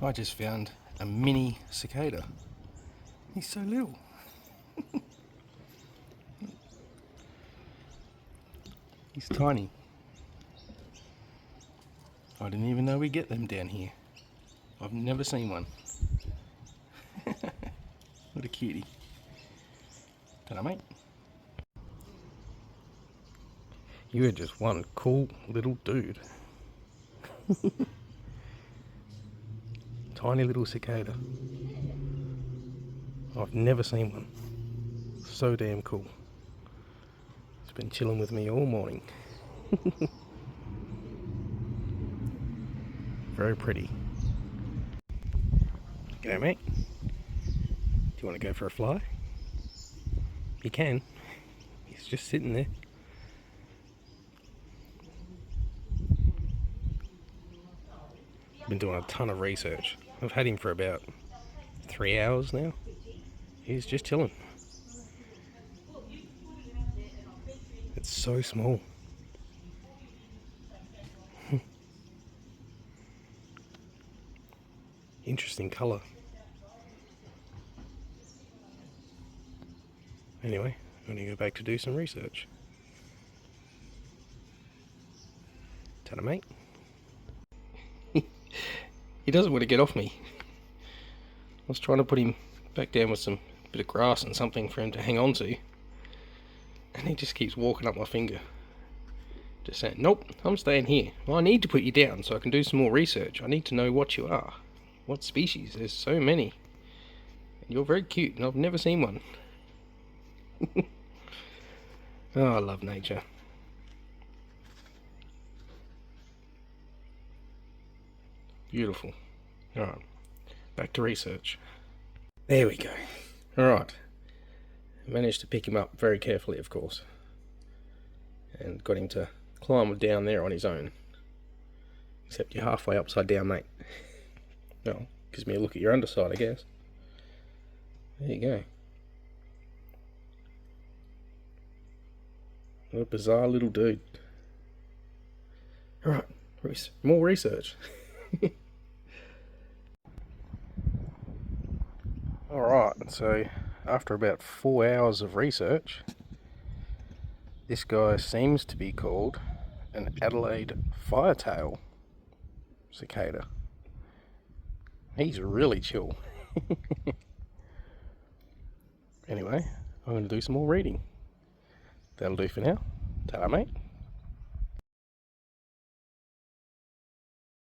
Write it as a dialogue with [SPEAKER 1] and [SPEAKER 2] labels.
[SPEAKER 1] I just found a mini cicada. He's so little. He's tiny. I didn't even know we get them down here. I've never seen one. What a cutie. Ta-da, mate. You are just one cool little dude. Tiny little cicada. I've never seen one. So damn cool. It's been chilling with me all morning. Very pretty. G'day, mate. Do you want to go for a fly? You can. He's just sitting there. I've been doing a ton of research. I've had him for about 3 hours now. He's just chilling. It's so small. Interesting colour. Anyway, I'm going to go back to do some research. Ta-da, mate. He doesn't want to get off me. I was trying to put him back down with some bit of grass and something for him to hang on to, and he just keeps walking up my finger. Just saying, nope, I'm staying here. Well, I need to put you down so I can do some more research. I need to know what you are. What species? There's so many. And you're very cute, and I've never seen one. Oh, I love nature. Beautiful. Alright, back to research. There we go. Alright. I managed to pick him up very carefully, of course. And got him to climb down there on his own. Except you're halfway upside down, mate. Well, gives me a look at your underside, I guess. There you go. What a bizarre little dude. Alright, more research. Alright, so after about 4 hours of research, this guy seems to be called an Adelaide Firetail cicada. He's really chill. Anyway, I'm going to do some more reading. That'll do for now. Ta-da, mate.